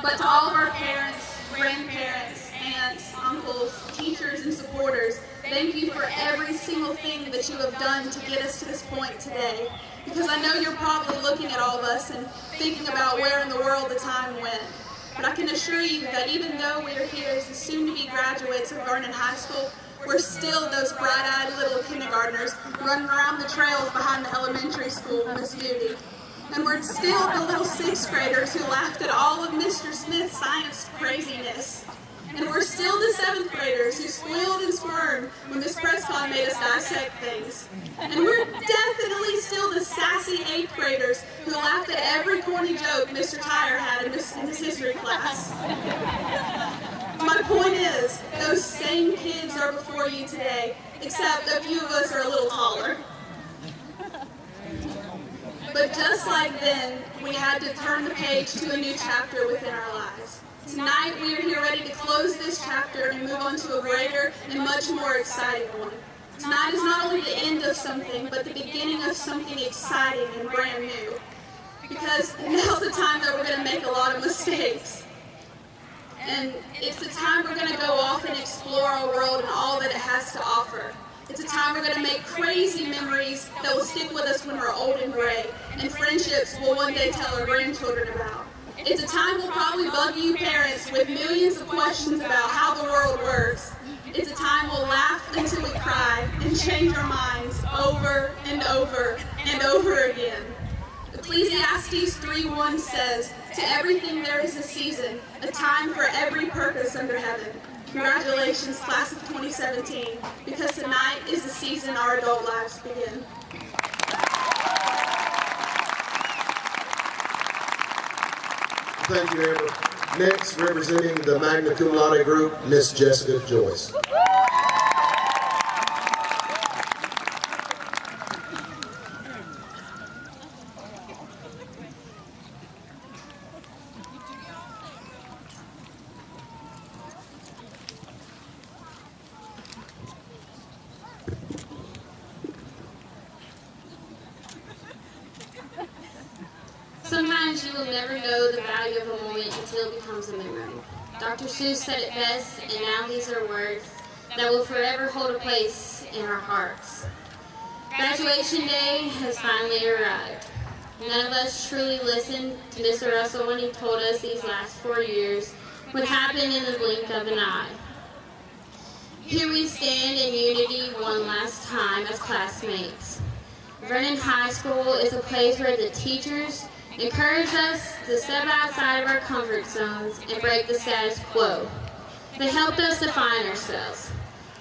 But to all of our parents, grandparents, aunts, uncles, teachers, and supporters, thank you for every single thing that you have done to get us to this point today. Because I know you're probably looking at all of us and thinking about where in the world the time went. But I can assure you that even though we are here as the soon-to-be graduates of Vernon High School, we're still those bright-eyed little kindergartners running around the trails behind the elementary school, Miss Judy. And we're still the little sixth graders who laughed at all of Mr. Smith's science craziness. And we're still the seventh graders who squealed and squirmed when Miss Prescott made us dissect things. And we're definitely still the sassy eighth graders who laughed at every corny joke Mr. Tyre had in his history class. My point is, those same kids are before you today, except a few of us are a little taller. But just like then, we had to turn the page to a new chapter within our lives. Tonight, we are here ready to close this chapter and move on to a greater and much more exciting one. Tonight is not only the end of something, but the beginning of something exciting and brand new. Because now's the time that we're going to make a lot of mistakes. And it's the time we're going to go off and explore our world and all that it has to offer. It's a time we're going to make crazy memories that will stick with us when we're old and gray, and friendships we'll one day tell our grandchildren about. It's a time we'll probably bug you parents with millions of questions about how the world works. It's a time we'll laugh until we cry and change our minds over and over and over again. Ecclesiastes 3:1 says, "To everything there is a season, a time for every purpose under heaven." Congratulations, class of 2017, because tonight is the season our adult lives begin. Thank you, Amber. Next, representing the Magna Cum Laude group, Miss Jessica Joyce. Sometimes you will never know the value of a moment until it becomes a memory. Dr. Seuss said it best, and now these are words that will forever hold a place in our hearts. Graduation day has finally arrived. None of us truly listened to Mr. Russell when he told us these last 4 years would happen in the blink of an eye. Here we stand in unity one last time as classmates. Vernon High School is a place where the teachers encourage us to step outside of our comfort zones and break the status quo. They helped us define ourselves.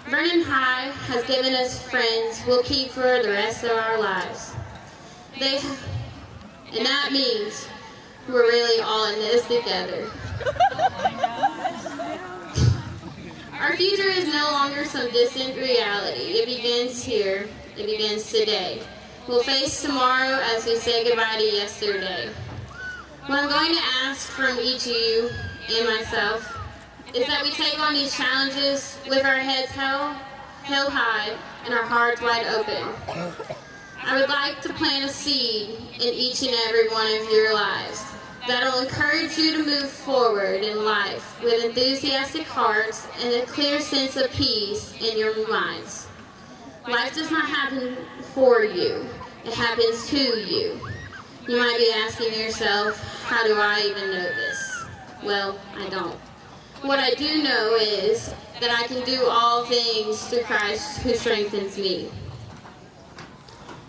Vernon High has given us friends we'll keep for the rest of our lives. And that means we're really all in this together. Our future is no longer some distant reality. It begins here. It begins today. We'll face tomorrow as we say goodbye to yesterday. What I'm going to ask from each of you and myself is that we take on these challenges with our heads held high and our hearts wide open. I would like to plant a seed in each and every one of your lives that will encourage you to move forward in life with enthusiastic hearts and a clear sense of peace in your minds. Life does not happen for you. It happens to you. You might be asking yourself, how do I even know this? Well, I don't. What I do know is that I can do all things through Christ who strengthens me.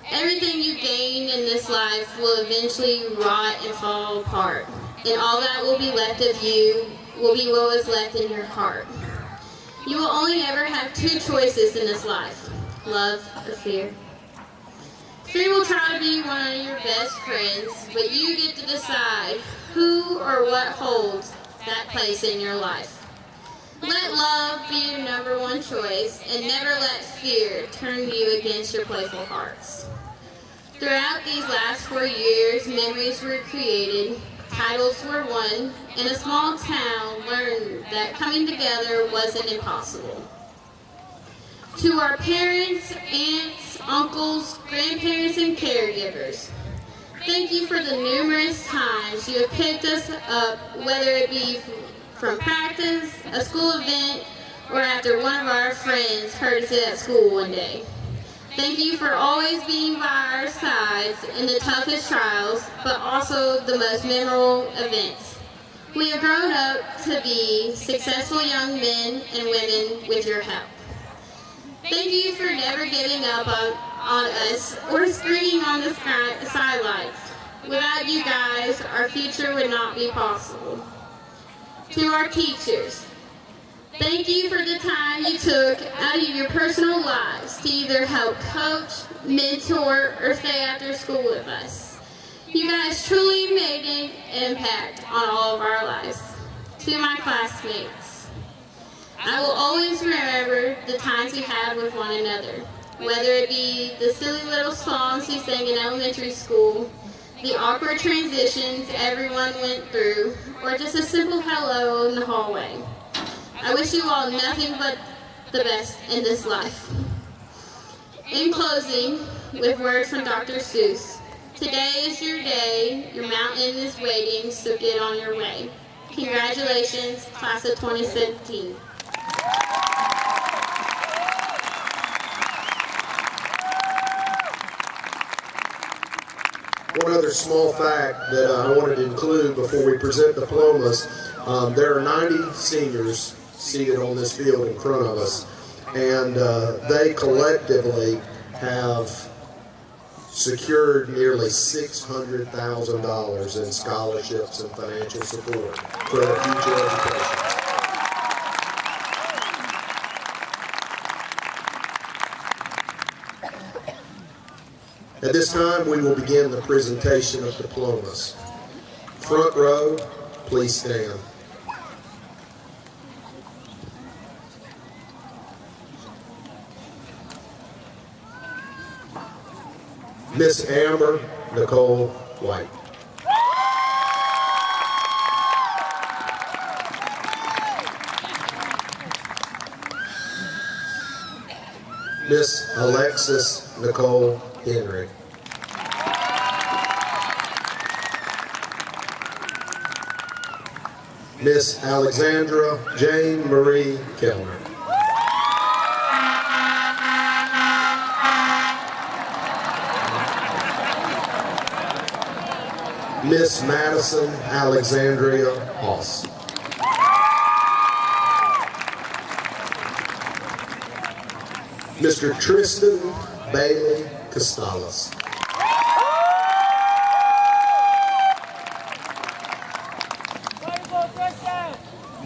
Everything you gain in this life will eventually rot and fall apart, and all that will be left of you will be what was left in your heart. You will only ever have two choices in this life, love or fear. Fear will try to be one of your best friends, but you get to decide who or what holds that place in your life. Let love be your number one choice, and never let fear turn you against your playful hearts. Throughout these last 4 years, memories were created, titles were won, and a small town learned that coming together wasn't impossible. To our parents, aunts, uncles, grandparents, and caregivers, Thank you for the numerous times you have picked us up, whether it be from practice, a school event, or after one of our friends heard us at school one day. Thank you for always being by our sides in the toughest trials, but also the most memorable events. We have grown up to be successful young men and women with your help. Thank you for never giving up on us or screaming on the sidelines. Without you guys, our future would not be possible. To our teachers, thank you for the time you took out of your personal lives to either help coach, mentor, or stay after school with us. You guys truly made an impact on all of our lives. To my classmates, I will always remember the times we had with one another, whether it be the silly little songs we sang in elementary school, the awkward transitions everyone went through, or just a simple hello in the hallway. I wish you all nothing but the best in this life. In closing, with words from Dr. Seuss, today is your day, your mountain is waiting, so get on your way. Congratulations, class of 2017. One other small fact that I wanted to include before we present diplomas, there are 90 seniors seated on this field in front of us, and they collectively have secured nearly $600,000 in scholarships and financial support for their future education. At this time, we will begin the presentation of diplomas. Front row, please stand. Miss Amber Nicole White. Miss Alexis Nicole Henry. Miss Alexandra Jane Marie Kellner. Miss Madison Alexandria Hoss. Mr. Tristan Bailey Costales.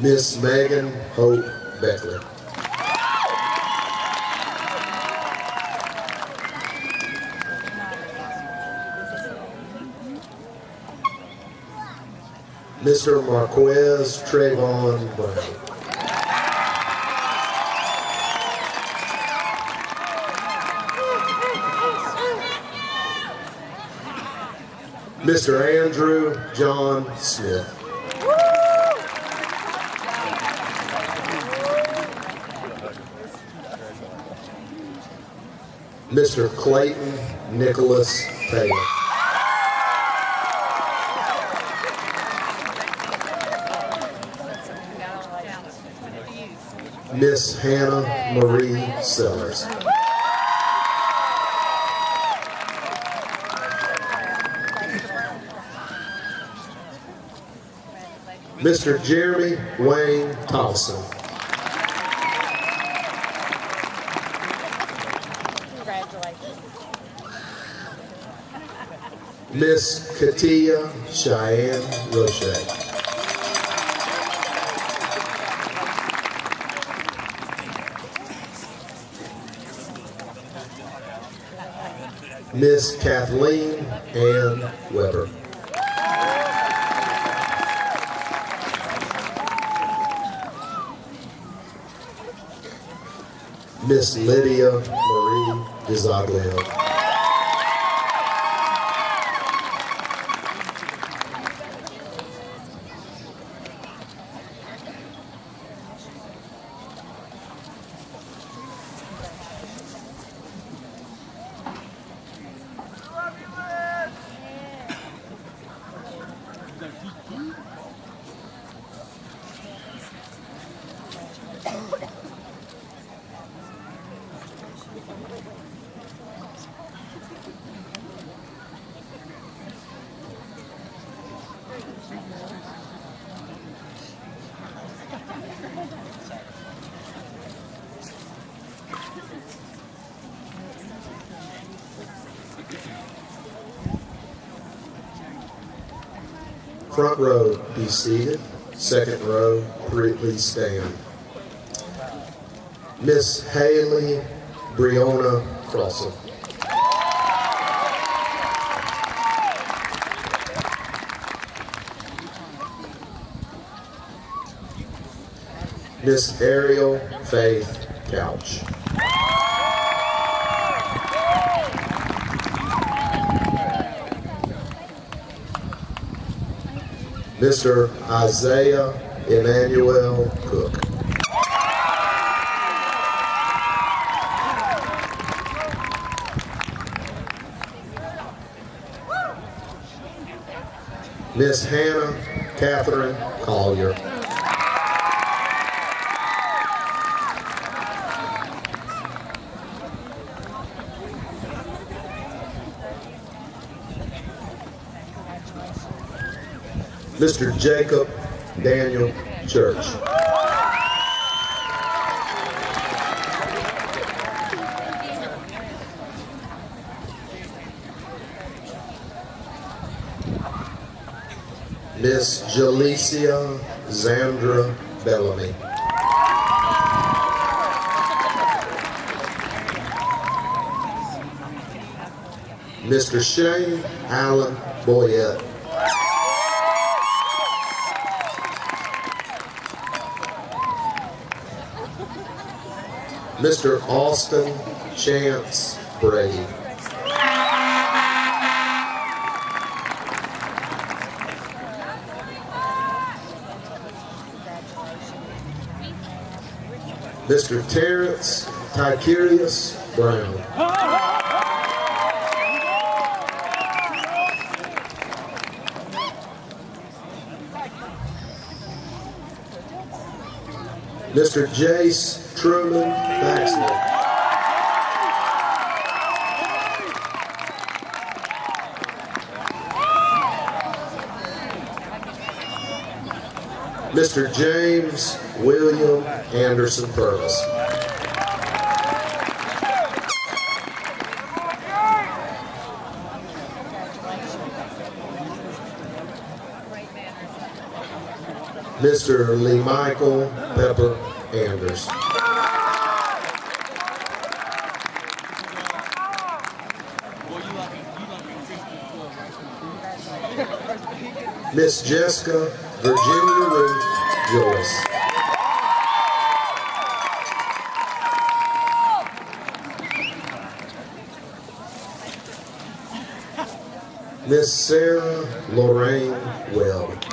Miss Megan Hope Beckler. Mr. Marquez Trayvon Brown. Mr. Andrew John Smith. Mr. Clayton Nicholas Taylor. Miss Hannah Marie Sellers. Mr. Jeremy Wayne Towson. Miss Katia Cheyenne Roche. Miss Kathleen Ann Weber. Miss Lydia Marie DeZaglio. Front row, be seated. Second row, please stand. Miss Haley Breonna Crossan. Miss Ariel Faith Couch. Mr. Isaiah Emmanuel Cook. Miss Hannah Catherine Collier. Mr. Jacob Daniel Church. Miss Jalecia Zandra Bellamy. Mr. Shane Allen Boyette. Mr. Austin Chance Brady. Mr. Terrence Ticurius Brown. Mr. Jace Truman Baxter. Mr. James William Anderson Purvis. Mr. Lee Michael Pepper Anders. Miss Jessica Virginia Ruth Joyce. Miss Sarah Lorraine Weld.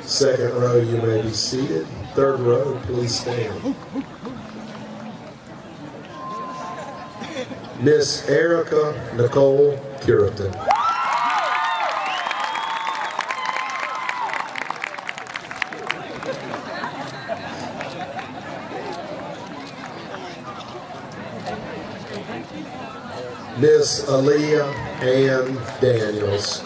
Second row, you may be seated. Third row, please stand. Miss Erica Nicole Curitan. Miss Aaliyah Ann Daniels.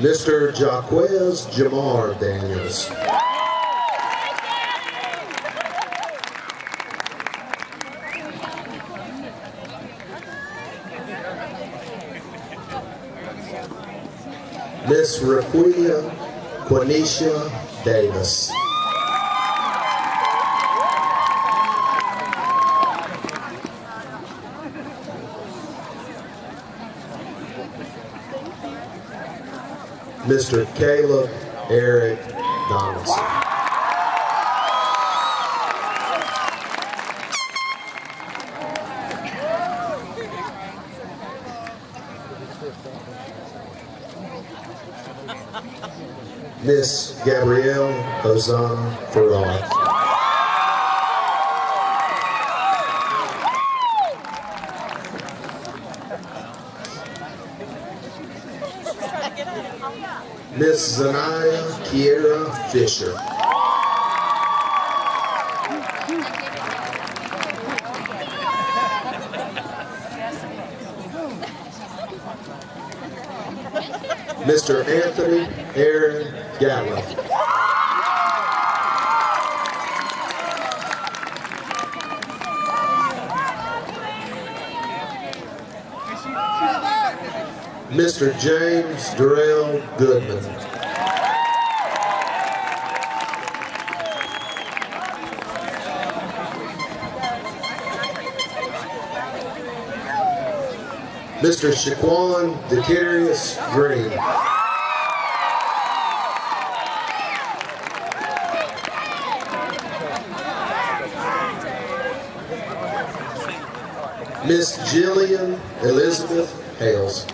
Mr. Jaquez Jamar Daniels. Miss Raquia Quenisha Davis. Mr. Caleb Eric Donaldson. Miss Gabrielle Hosanna Farrar. Miss Zanaya Kiera Fisher. Mr. Anthony Aaron Gatlin. Mr. James Darrell Goodman. Mr. Shaquan Decarius Green. Miss Jillian Elizabeth Hales.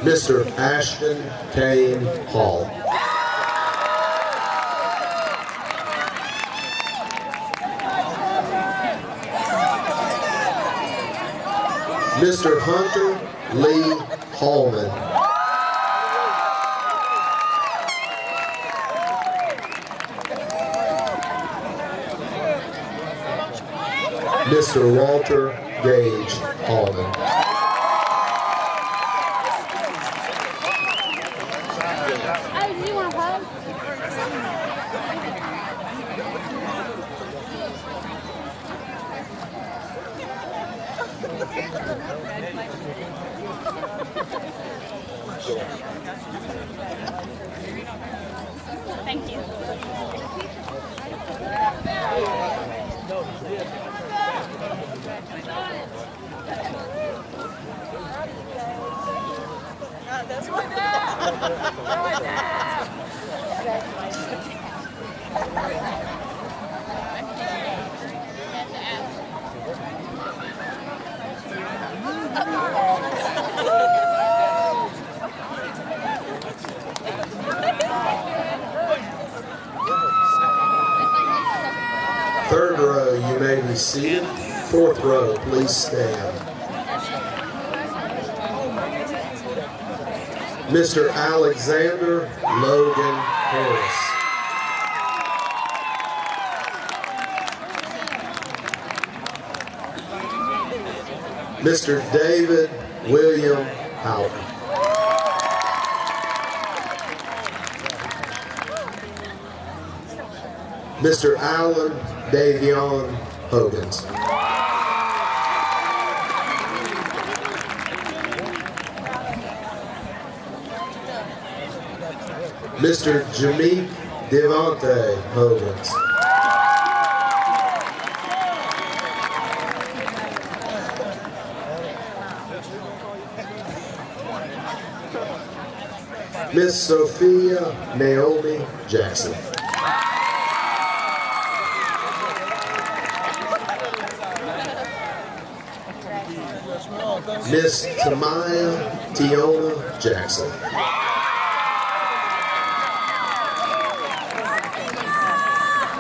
Mr. Ashton Kane Hall. Mr. Hunter Lee Hallman. Mr. Walter Gage Hallman. Hey, do you want to hug? Thank you. That's my dad. You're my dad. Third row, you may be seated. Fourth row, please stand. Mr. Alexander Logan Harris. Mr. David William Howard. Mr. Alan Davion Hogans. Mr. Jameek Devontae Hogans. Miss Sophia Naomi Jackson. Miss Tamaya Tiona Jackson.